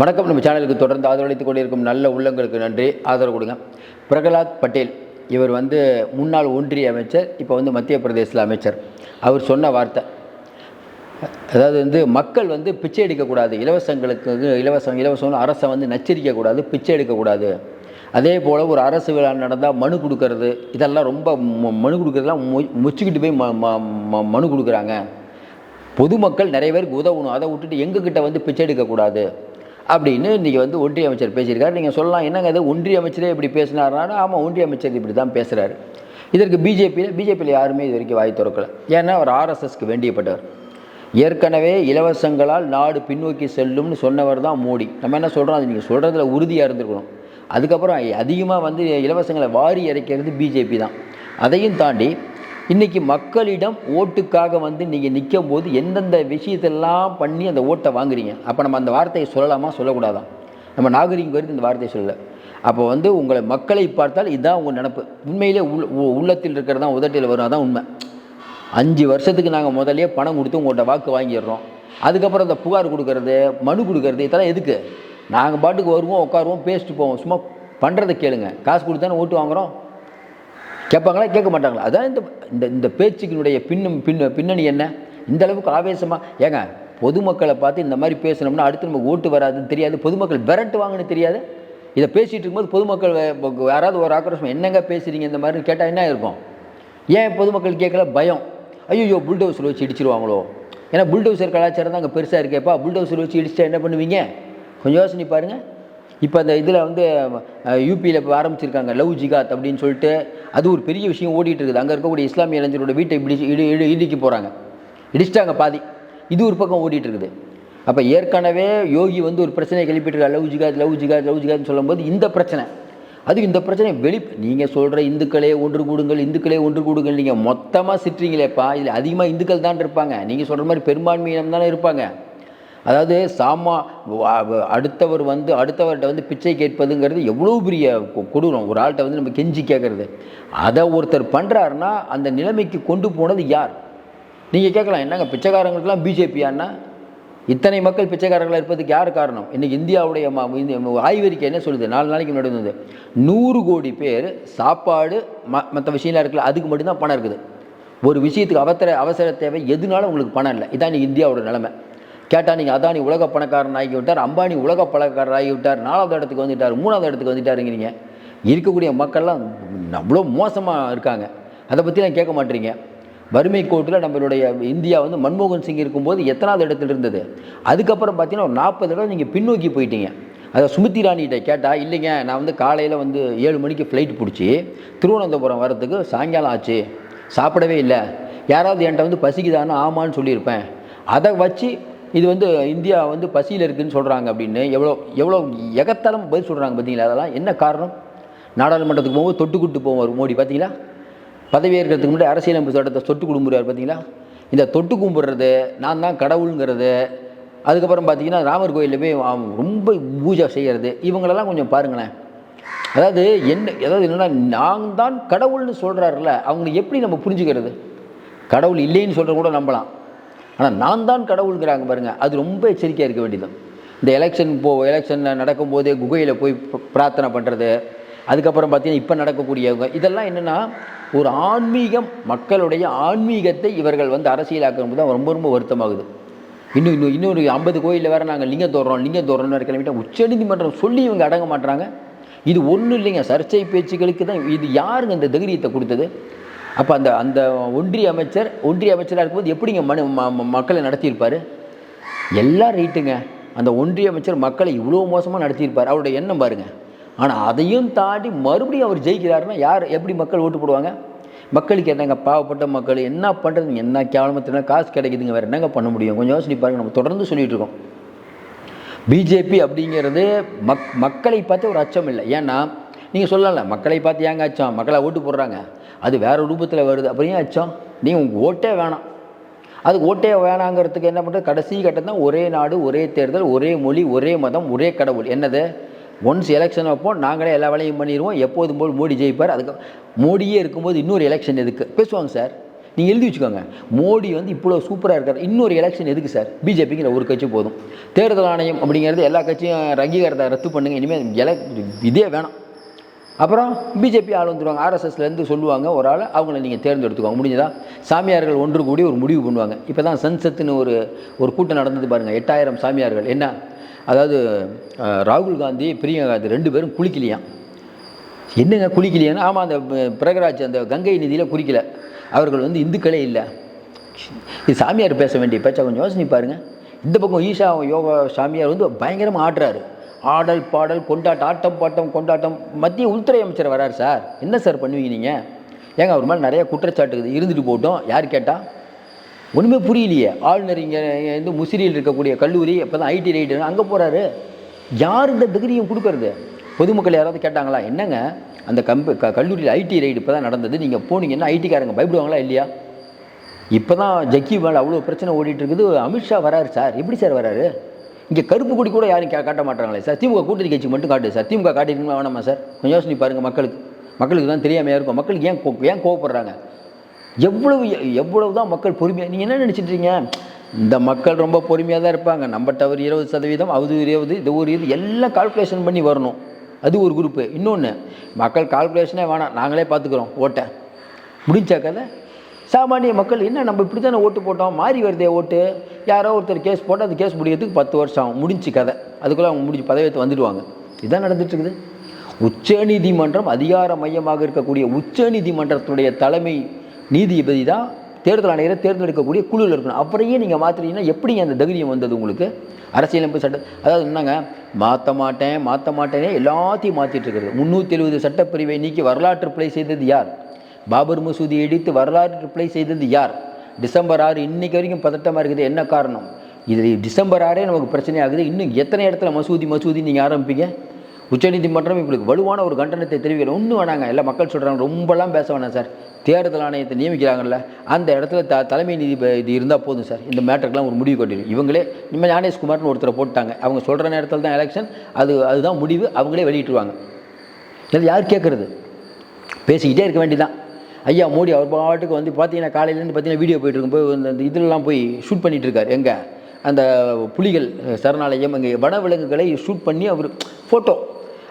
வணக்கம். நம்ம சேனலுக்கு தொடர்ந்து ஆதரவளித்துக் கொண்டிருக்கும் நல்ல உள்ளங்களுக்கு நன்றி. ஆதரவு கொடுங்க. பிரகலாத் பட்டேல் இவர் முன்னாள் ஒன்றிய அமைச்சர், இப்போ மத்திய பிரதேசத்தில் அமைச்சர். அவர் சொன்ன வார்த்தை, அதாவது மக்கள் பிச்சை எடுக்கக்கூடாது, இலவசம் அரசை நச்சரிக்கக்கூடாது, பிச்சை எடுக்கக்கூடாது. அதே போல் ஒரு அரசு விழா நடந்தால் மனு கொடுக்கறது, இதெல்லாம் ரொம்ப மனு கொடுக்கறதுலாம் முச்சுக்கிட்டு போய் மனு கொடுக்குறாங்க. பொதுமக்கள் நிறைய பேருக்கு உதவணும், அதை விட்டுட்டு எங்ககிட்ட பிச்சை எடுக்கக்கூடாது அப்படின்னு இன்றைக்கி ஒன்றிய அமைச்சர் பேசியிருக்காரு. நீங்கள் சொல்லலாம், என்னங்க அது ஒன்றிய அமைச்சரே இப்படி பேசினார்னா? ஆமாம், ஒன்றிய அமைச்சர் இப்படி தான் பேசுகிறாரு. இதற்கு பிஜேபியில் யாருமே இது வரைக்கும் வாய் திறக்கலை. ஏன்னா அவர் ஆர்எஸ்எஸ்க்கு வேண்டியப்பட்டவர். ஏற்கனவே இலவசங்களால் நாடு பின்னோக்கி செல்லும்னு சொன்னவர் தான் மோடி. நம்ம என்ன சொல்கிறோம், அது நீங்கள் சொல்கிறதுல உறுதியாக இருந்திருக்கணும். அதுக்கப்புறம் அதிகமாக இலவசங்களை வாரி இறைக்கிறது பிஜேபி தான். அதையும் தாண்டி இன்றைக்கி மக்களிடம் ஓட்டுக்காக நீங்கள் நிற்கும் போது எந்தெந்த விஷயத்தெல்லாம் பண்ணி அந்த ஓட்டை வாங்குறீங்க. அப்போ நம்ம அந்த வார்த்தையை சொல்லலாமா, சொல்லக்கூடாதான்? நம்ம நாகரிகம் வருது இந்த வார்த்தையை சொல்லலை. அப்போ உங்களை மக்களை பார்த்தால் இதுதான் உங்கள் நினப்பு. உண்மையிலே உள்ளத்தில் இருக்கிறது தான் உதட்டில் வரும், அதான் உண்மை. 5 வருஷத்துக்கு நாங்கள் முதலே பணம் கொடுத்து உங்கள்கிட்ட வாக்கு வாங்கிடுறோம். அதுக்கப்புறம் அந்த புகார் கொடுக்கறது, மனு கொடுக்கறது, இதெல்லாம் எதுக்கு? நாங்கள் பாட்டுக்கு வருவோம், உட்காருவோம், பேசிட்டு போவோம். சும்மா பண்ணுறதை கேளுங்க. காசு கொடுத்தானே ஓட்டு வாங்குகிறோம். கேட்பாங்களா, கேட்க மாட்டாங்களா? அதான் இந்த பேச்சுக்கினுடைய பின்னணி என்ன? இந்த அளவுக்கு ஆவேசமாக ஏங்க பொதுமக்களை பார்த்து இந்த மாதிரி பேசணும்னா அடுத்து நம்ம ஓட்டு வராதுன்னு தெரியாது, பொதுமக்கள் விரட்டுவாங்கன்னு தெரியாது. இதை பேசிகிட்டு இருக்கும்போது பொதுமக்கள் யாராவது ஒரு ஆக்ரோஷம், என்னங்க பேசுகிறீங்க இந்த மாதிரி கேட்டால் என்ன இருக்கும்? ஏன் பொதுமக்கள் கேட்கல? பயம். ஐயோ புல்டோசர் வச்சு இடிச்சிருவாங்களோ? ஏன்னா புல்டோசர் கலாச்சாரம் தான் அங்கே பெருசாக இருக்கேப்பா. புல்டோசர் வச்சு இடிச்சிட்டா என்ன பண்ணுவீங்க? கொஞ்சம் யோசனை பாருங்கள். இப்போ அந்த இதில் யூபியில் இப்போ ஆரம்பிச்சிருக்காங்க லவ் ஜிகாத் அப்படின்னு சொல்லிட்டு. அது ஒரு பெரிய விஷயம் ஓடிட்டு இருக்குது. அங்கே இருக்கக்கூடிய இஸ்லாமிய இளைஞரோட வீட்டை இடிக்க போகிறாங்க, இடிச்சிட்டாங்க பாதி. இது ஒரு பக்கம் ஓடிட்டு இருக்குது. அப்போ ஏற்கனவே யோகி ஒரு பிரச்சனையை கிளப்பிட்டுருக்காரு, லவ் ஜிகாத்னு சொல்லும்போது இந்த பிரச்சனை, அதுக்கு இந்த பிரச்சனை நீங்கள் சொல்கிற இந்துக்களே ஒன்று கூடுங்கள் நீங்கள் மொத்தமாக சிட்டுறீங்களேப்பா. இதில் அதிகமாக இந்துக்கள் தான் இருப்பாங்க. நீங்கள் சொல்கிற மாதிரி பெரும்பான்மையினம் தானே இருப்பாங்க. அதாவது அடுத்தவர்கிட்ட பிச்சை கேட்பதுங்கிறது எவ்வளோ பெரிய கொடூரம். ஒரு ஆள்கிட்ட நம்ம கெஞ்சி கேட்குறது, அதை ஒருத்தர் பண்ணுறாருன்னா அந்த நிலைமைக்கு கொண்டு போனது யார்? நீங்கள் கேட்கலாம், என்னங்க பிச்சைக்காரங்களுக்கெல்லாம் பிஜேபியான்னா? இத்தனை மக்கள் பிச்சைக்காரர்களாக இருப்பதுக்கு யார் காரணம்? இன்றைக்கி இந்தியாவுடைய ஆய்வறிக்கை என்ன சொல்லுது? 4 நாளைக்கு முன்னாடி 100 கோடி பேர் சாப்பாடு மற்ற விஷயம்லாம் இருக்குல்ல, அதுக்கு மட்டும்தான் பணம் இருக்குது. ஒரு விஷயத்துக்கு அவசர தேவை எதுனாலும் உங்களுக்கு பணம் இல்லை. இதான் இன்றைக்கி இந்தியாவோட நிலைமை. கேட்டால் நீங்கள் அதானி உலக பணக்காரன் ஆகிவிட்டார், அம்பானி உலக பணக்காரர் ஆகிவிட்டார், 4வது இடத்துக்கு வந்துட்டார், 3வது இடத்துக்கு வந்துட்டாருங்கிறீங்க. இருக்கக்கூடிய மக்கள்லாம் அவ்வளோ மோசமாக இருக்காங்க. அதை பற்றிலாம் கேட்க மாட்டேறீங்க. வறுமை கோட்டில் நம்மளுடைய இந்தியா மன்மோகன் சிங் இருக்கும்போது எத்தனாவது இடத்துல இருந்தது? அதுக்கப்புறம் பார்த்தீங்கன்னா ஒரு 40 இடம் நீங்கள் பின்னோக்கி போயிட்டீங்க. அதை சுமித்தி ராணிகிட்ட கேட்டால், இல்லைங்க நான் காலையில் 7 மணிக்கு ஃப்ளைட் பிடிச்சி திருவனந்தபுரம் வரத்துக்கு சாயங்காலம் ஆச்சு, சாப்பிடவே இல்லை. யாராவது என்கிட்ட பசிக்குதான்னு ஆமான்னு சொல்லியிருப்பேன். அதை வச்சு இது இந்தியா பசியில் இருக்குதுன்னு சொல்கிறாங்க அப்படின்னு எவ்வளோ எகத்தாலும் பதில் சொல்கிறாங்க. பார்த்தீங்களா? அதெல்லாம் என்ன காரணம்? நாடாளுமன்றத்துக்கு போகும்போது தொட்டுக்கிட்டு போவார் மோடி. பார்த்தீங்களா? பதவி ஏற்கிறதுக்கு முன்னாடி அரசியலமைப்பு சட்டத்தை தொட்டு கும்பிடுறாரு. பார்த்தீங்களா? இந்த தொட்டு கும்பிட்றது, நான் தான் கடவுளுங்கிறது, அதுக்கப்புறம் பார்த்தீங்கன்னா ராமர் கோயிலில் போய் ரொம்ப பூஜை செய்கிறது, இவங்களெல்லாம் கொஞ்சம் பாருங்களேன். அதாவது என்னென்னா நான் தான் கடவுள்னு சொல்கிறாருல்ல, அவங்க எப்படி நம்ம புரிஞ்சுக்கிறது? கடவுள் இல்லைன்னு சொல்கிற கூட நம்பலாம், ஆனால் நான் தான் கடவுளுங்கிறாங்க பாருங்கள். அது ரொம்ப எச்சரிக்கையாக இருக்க வேண்டியது. இந்த எலெக்ஷன் நடக்கும்போதே குகையில் போய் பிரார்த்தனை பண்ணுறது, அதுக்கப்புறம் பார்த்தீங்கன்னா இப்போ நடக்கக்கூடியவங்க, இதெல்லாம் என்னென்னா ஒரு ஆன்மீகம், மக்களுடைய ஆன்மீகத்தை இவர்கள் அரசியலாக்கும் போது ரொம்ப ரொம்ப வருத்தமாகுது. இன்னொரு 50 கோயிலில் வேறு நாங்கள் லிங்கம் தோறோம்னு வேறு கிளம்பிட்டால் உச்சநீதிமன்றம் சொல்லி இவங்க அடங்க மாட்டுறாங்க. இது ஒன்றும் இல்லைங்க, சர்ச்சை பேச்சுக்களுக்கு தான். இது யாருங்க இந்த தைரியத்தை கொடுத்தது? அப்போ அந்த ஒன்றிய அமைச்சராக இருக்கும்போது எப்படிங்க மக்களை நடத்தியிருப்பார்? எல்லாம் ரைட்டுங்க, அந்த ஒன்றிய அமைச்சர் மக்களை இவ்வளோ மோசமாக நடத்தியிருப்பார், அவருடைய எண்ணம் பாருங்கள். ஆனால் அதையும் தாண்டி மறுபடியும் அவர் ஜெயிக்கிறாருன்னா எப்படி மக்கள் ஓட்டு போடுவாங்க? மக்களுக்கு என்னங்க, பாவப்பட்ட மக்கள் என்ன பண்ணுறதுங்க? என்ன கேவலமாக காசு கிடைக்குதுங்க, வேறு என்னங்க பண்ண முடியும்? கொஞ்சம் யோசனை பாருங்கள். நம்ம தொடர்ந்து சொல்லிகிட்டு இருக்கோம், பிஜேபி அப்படிங்கிறது மக்களை பார்த்து ஒரு அச்சம் இல்லை. ஏன்னா நீங்கள் சொல்லல, மக்களை பார்த்து ஏங்க அச்சம்? மக்களை ஓட்டு போடுறாங்க, அது வேறு ரூபத்தில் வருது, அப்படியே அச்சம். நீங்கள் உங்கள் ஓட்டே வேணாம், அது ஓட்டே வேணாங்கிறதுக்கு என்ன பண்ணுறது? கடைசி கட்டம் தான் ஒரே நாடு, ஒரே தேர்தல், ஒரே மொழி, ஒரே மதம், ஒரே கடவுள். என்னது? ஒன்ஸ் எலெக்ஷன் வைப்போம், நாங்களே எல்லா வேலையும் பண்ணிடுவோம், எப்போதும் போல் மோடி ஜெயிப்பார். அதுக்கு மோடியே இருக்கும்போது இன்னொரு எலெக்ஷன் எதுக்கு பேசுவாங்க சார்? நீங்கள் எழுதி வச்சுக்கோங்க. மோடி வந்து இவ்வளோ சூப்பராக இருக்கார். இன்னொரு எலெக்ஷன் எதுக்கு சார்? பிஜேபிங்கிற ஒரு கட்சி போதும். தேர்தல் ஆணையம் அப்படிங்கிறது எல்லா கட்சியும் அங்கீகாரத்தை ரத்து பண்ணுங்க. இனிமேல் இதே வேணாம். அப்புறம் பிஜேபி ஆள் வந்துடுவாங்க. ஆர்எஸ்எஸ்லேருந்து சொல்லுவாங்க ஒரு ஆள், அவங்கள நீங்கள் தேர்ந்தெடுத்துக்குவாங்க. முடிஞ்சதா? சாமியார்கள் ஒன்று கூடி ஒரு முடிவு பண்ணுவாங்க. இப்போ தான் சன்சத்துன்னு ஒரு கூட்டம் நடந்தது பாருங்கள். 8000 சாமியார்கள். என்ன அதாவது ராகுல் காந்தி, பிரியங்கா காந்தி 2 பேரும் குளிக்கலையாம். என்னங்க குளிக்கலையான்னு? ஆமாம், அந்த பிரகராஜ் அந்த கங்கை நிதியில் குளிக்கல. அவர்கள் வந்து இந்துக்களே இல்லை. இது சாமியார் பேச வேண்டிய பேச்சா? கொஞ்சம் யோசனை பாருங்கள். இந்த பக்கம் ஈஷா யோகா சாமியார் வந்து பயங்கரமாக ஆடுறாரு. ஆடல் பாடல் கொண்டாட்டம், ஆட்டம் பாட்டம் கொண்டாட்டம். மத்திய உள்துறை அமைச்சர் வராரு சார். என்ன சார் பண்ணுவீங்க நீங்கள்? ஏங்க அவர் மேலே நிறைய குற்றச்சாட்டு இருந்துட்டு போட்டோம். யார் கேட்டால்? ஒன்றுமே புரியலையே. ஆளுநர் இங்கே வந்து முசிறியில் இருக்கக்கூடிய கல்லூரி இப்போ தான் ஐடி ரைடு அங்கே போகிறாரு. யார் இந்த டிகிரியும் கொடுக்கறது? பொதுமக்கள் யாராவது கேட்டாங்களா? என்னங்க அந்த கல்லூரியில் ஐடி ரைடு இப்போ தான் நடந்தது, நீங்கள் போனீங்கன்னா ஐடிக்காரங்க பயப்படுவாங்களா இல்லையா? இப்போ தான் ஜக்கி மேலே அவ்வளோ பிரச்சனை ஓடிட்டு இருக்குது. அமித்ஷா வராரு சார். எப்படி சார் வராரு? இங்கே கருப்பு கொடி கூட யாரும் காட்ட மாட்டாங்களே சார். திமுக கூட்டணி கட்சி மட்டும் காட்டுது சார். திமுக காட்டிருக்கீங்களா வேணாமா சார்? கொஞ்சம் யோசனை பாருங்கள். மக்களுக்கு தான் தெரியாமையாக இருக்கும். மக்களுக்கு ஏன் கோவப்படுறாங்க? எவ்வளவு தான் மக்கள் பொறுமையாக? நீங்கள் என்ன நினச்சிட்றீங்க? இந்த மக்கள் ரொம்ப பொறுமையாக தான் இருப்பாங்க. நம்மகிட்ட ஒரு 20%, அது 20, இது ஒரு எல்லாம் கால்குலேஷன் பண்ணி வரணும். அது ஒரு குரூப்பு. இன்னொன்று, மக்கள் கால்குலேஷனே வேணாம், நாங்களே பார்த்துக்குறோம் ஓட்டை முடிஞ்சா கதை. சாமானிய மக்கள் என்ன, நம்ம இப்படி தானே ஓட்டு போட்டோம், மாறி வருதே ஓட்டு. யாரோ ஒருத்தர் கேஸ் போட்டு அந்த கேஸ் முடிக்கிறதுக்கு 10 வருஷம் ஆகும். முடிஞ்சு கதை. அதுக்குள்ளே அவங்க முடிஞ்சு பதவியேற்று வந்துடுவாங்க. இதுதான் நடந்துட்டுருக்குது. உச்சநீதிமன்றம் அதிகார மையமாக இருக்கக்கூடிய உச்சநீதிமன்றத்துடைய தலைமை நீதிபதி தான் தேர்தல் ஆணையரை தேர்ந்தெடுக்கக்கூடிய குழுவில் இருக்கணும். அப்புறையே நீங்கள் மாற்றுறீங்கன்னா எப்படிங்க அந்த தைரியம் வந்தது உங்களுக்கு? அரசியலமைப்பு சட்டம் அதாவது என்னங்க, மாற்ற மாட்டேனே எல்லாத்தையும் மாற்றிட்டு இருக்கிறது. 370 சட்டப்பிரிவை நீக்கி வரலாற்று பிழை செய்தது யார்? பாபர் மசூதி இடித்து வரலாற்று பிழை செய்தது யார்? டிசம்பர் 6 இன்னைக்கு வரைக்கும் பதட்டமாக இருக்குது. என்ன காரணம்? இது டிசம்பர் 6 நமக்கு பிரச்சனையாகுது. இன்னும் எத்தனை இடத்துல மசூதி நீங்கள் ஆரம்பிப்பீங்க? உச்சநீதிமன்றம் இப்படி வலுவான ஒரு கண்டனத்தை தெரிவிக்கல. ஒன்றும் வேணாங்க. எல்லாம் மக்கள் சொல்கிறாங்க, ரொம்பலாம் பேச வேணாம் சார். தேர்தல் ஆணையத்தை நியமிக்கிறாங்கல்ல, அந்த இடத்துல தலைமை நீதிபதி இருந்தால் போதும் சார். இந்த மேட்டருக்கெலாம் ஒரு முடிவு கட்டிடும். இவங்களே நம்ம ஞானேஷ்குமார்னு ஒருத்தரை போட்டாங்க. அவங்க சொல்கிற நேரத்தில் தான் எலெக்ஷன், அதுதான் முடிவு. அவங்களே வெளியிட்டுருவாங்க. இது யார் கேட்குறது? பேசிக்கிட்டே இருக்க வேண்டியதான். ஐயா மோடி அவர் பாட்டுக்கு வந்து பார்த்தீங்கன்னா காலையிலேருந்து பார்த்தீங்கன்னா வீடியோ போயிட்டுருக்கும் போய் அந்த இதிலெலாம் போய் ஷூட் பண்ணிகிட்டு இருக்கார். எங்கே அந்த புலிகள் சரணாலயம், அங்கே வனவிலங்குகளை ஷூட் பண்ணி அவர் ஃபோட்டோ.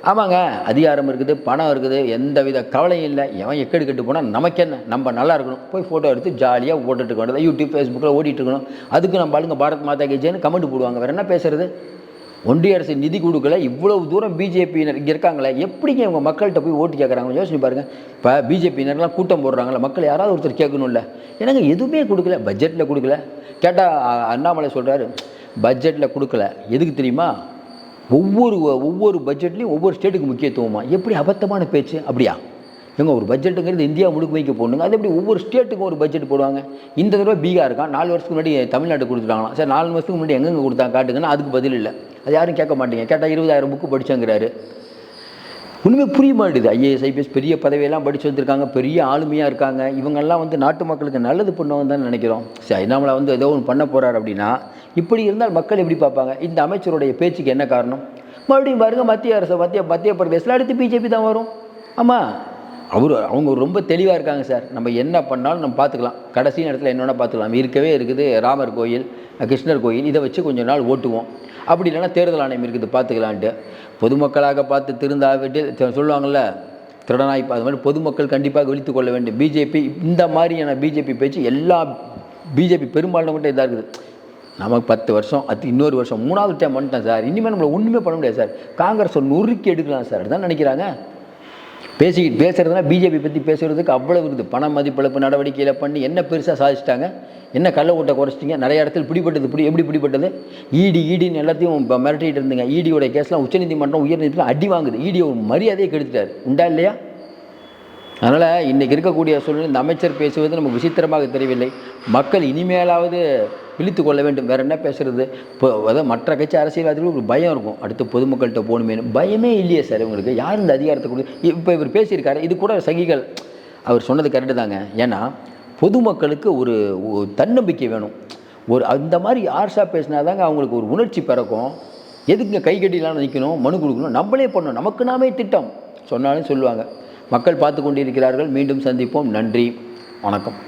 ஆமாங்க, அதிகாரம் இருக்குது, பணம் இருக்குது, எந்த வித கவலையும் இல்லை. எவன் எக்கெடு கெட்டு போனால் நமக்கு என்ன, நம்ம நல்லா இருக்கணும். போய் ஃபோட்டோ எடுத்து ஜாலியாக ஓட்டுட்டு இருக்க வேண்டியது. யூடியூப் ஃபேஸ்புக்கில் ஓடிட்டு இருக்கணும். அதுக்கு நம்ம ஆளுங்க பாரத் மாதா கி ஜெய்னு கமெண்ட் போடுவாங்க. வேறு என்ன பேசுறது? ஒன்றிய அரசு நிதி கொடுக்கல, இவ்வளவு தூரம் பிஜேபியினர் இங்கே இருக்காங்களே, எப்படிங்க இவங்க மக்கள்கிட்ட போய் ஓட்டு கேட்குறாங்க? யோசனை பாருங்கள். இப்போ பிஜேபியினர்லாம் கூட்டம் போடுறாங்களே, மக்கள் யாராவது ஒருத்தர் கேட்கணும்ல. எனக்கு எதுவுமே கொடுக்கல, பட்ஜெட்டில் கொடுக்கல. கேட்டால் அண்ணாமலை சொல்கிறாரு பட்ஜெட்டில் கொடுக்கல. எதுக்கு தெரியுமா? ஒவ்வொரு பட்ஜெட்லேயும் ஒவ்வொரு ஸ்டேட்டுக்கு முக்கியத்துவமா? எப்படி அபத்தமான பேச்சு? அப்படியா? இவங்க ஒரு பட்ஜெட்டுங்கிறது இந்தியா முழுக்க வைக்க போடணுங்க. அது எப்படி ஒவ்வொரு ஸ்டேட்டுக்கும் ஒரு பட்ஜெட் போடுவாங்க? இந்த தடவை பீகார் இருக்கான், 4 வருஷத்துக்கு முன்னாடி தமிழ்நாடு கொடுத்துட்டாங்களாம். சரி, 4 வருஷத்துக்கு முன்னாடி எங்கெங்கே கொடுத்தாங்க காட்டுங்கன்னா அதுக்கு பதில் இல்லை. அது யாரும் கேட்க மாட்டீங்க. கேட்டால் 20,000 புக்கு படிச்சாங்கிறாரு. ஒன்றுமே புரிய மாட்டேது. ஐஏஎஸ் ஐபிஎஸ் பெரிய பதவியெல்லாம் படித்து வந்திருக்காங்க, பெரிய ஆளுமையாக இருக்காங்க. இவங்கெல்லாம் வந்து நாட்டு மக்களுக்கு நல்லது பண்ணுவோம் தான் நினைக்கிறோம். சரி, நம்மளை வந்து ஏதோ ஒன்று பண்ண போகிறார் அப்படின்னா இப்படி இருந்தால் மக்கள் எப்படி பார்ப்பாங்க? இந்த அமைச்சருடைய பேச்சுக்கு என்ன காரணம்? மறுபடியும் பாருங்கள், மத்திய அரசு மத்திய பிரதேசத்தில் அடுத்து பிஜேபி தான் வரும். ஆமாம், அவங்க ரொம்ப தெளிவாக இருக்காங்க சார். நம்ம என்ன பண்ணாலும் நம்ம பார்த்துக்கலாம், கடைசி நேரத்தில் என்னென்ன பார்த்துக்கலாம். இருக்கவே இருக்குது ராமர் கோயில், கிருஷ்ணர் கோயில், இதை வச்சு கொஞ்சம் நாள் ஓட்டுவோம். அப்படி இல்லைன்னா தேர்தல் ஆணையம் இருக்குது பார்த்துக்கலான்ட்டு. பொதுமக்களாக பார்த்து திருந்தாவிட்டு சொல்லுவாங்கள்ல, திருடனாய். அது மாதிரி பொதுமக்கள் கண்டிப்பாக விழித்து கொள்ள வேண்டும். பிஜேபி இந்த மாதிரியான பிஜேபி பேச்சு எல்லா பிஜேபி பெரும்பாலானவங்கள்ட்ட இதாக இருக்குது. நமக்கு 10 வருஷம், அது இன்னொரு வருஷம், 3வது டைம் வந்துட்டேன் சார், இனிமேல் நம்மளை ஒன்றுமே பண்ண முடியாது சார். காங்கிரஸ் நொறுக்கி எடுக்கலாம் சார், அதுதான் நினைக்கிறாங்க. பேசுகிறதுனா பிஜேபி பற்றி பேசுகிறதுக்கு அவ்வளோ இருக்குது. பண மதிப்பிழப்பு நடவடிக்கையில் பண்ணி என்ன பெருசாக சாதிச்சிட்டாங்க? என்ன கள்ள ஓட்டை குறைச்சிட்டிங்க? நிறைய இடத்துல பிடிப்பட்டது. எப்படி பிடிப்பட்டது? ஈடின்னு எல்லாத்தையும் இப்போ மிரட்டிகிட்டு இருந்துங்க. ஈடியோட கேஸ்லாம் உச்சநீதிமன்றம் உயர்நீதிமன்றம் அடி வாங்குது. ஈடி ஒரு மரியாதையை கெடுத்துட்டார். உண்டா இல்லையா? அதனால் இன்றைக்கி இருக்கக்கூடிய சூழ்நிலை இந்த அமைச்சர் பேசுவது நமக்கு விசித்திரமாக தெரியவில்லை. மக்கள் இனிமேலாவது விழித்து கொள்ள வேண்டும். வேறு என்ன பேசுகிறது? இப்போ அதாவது மற்ற கட்சி அரசியல்வாதிகளுக்கு ஒரு பயம் இருக்கும், அடுத்து பொதுமக்கள்கிட்ட போகணுமே. பயமே இல்லையே சார் இவங்களுக்கு. யார் இந்த அதிகாரத்தை கொடுத்து? இப்போ இவர் பேசியிருக்காரு, இது கூட சகிகள் அவர் சொன்னது கரெக்டு தாங்க. ஏன்னா பொதுமக்களுக்கு ஒரு தன்னம்பிக்கை வேணும். அந்த மாதிரி ஆர்ஷா பேசினா தாங்க அவங்களுக்கு ஒரு உணர்ச்சி பிறக்கும். எதுக்குங்க கை கட்டிலாம் நிற்கணும், மனு கொடுக்கணும்? நம்மளே பண்ணணும், நமக்கு நாமே திட்டம் சொன்னாலும் சொல்லுவாங்க. மக்கள் பார்த்து கொண்டிருக்கிறார்கள். மீண்டும் சந்திப்போம். நன்றி, வணக்கம்.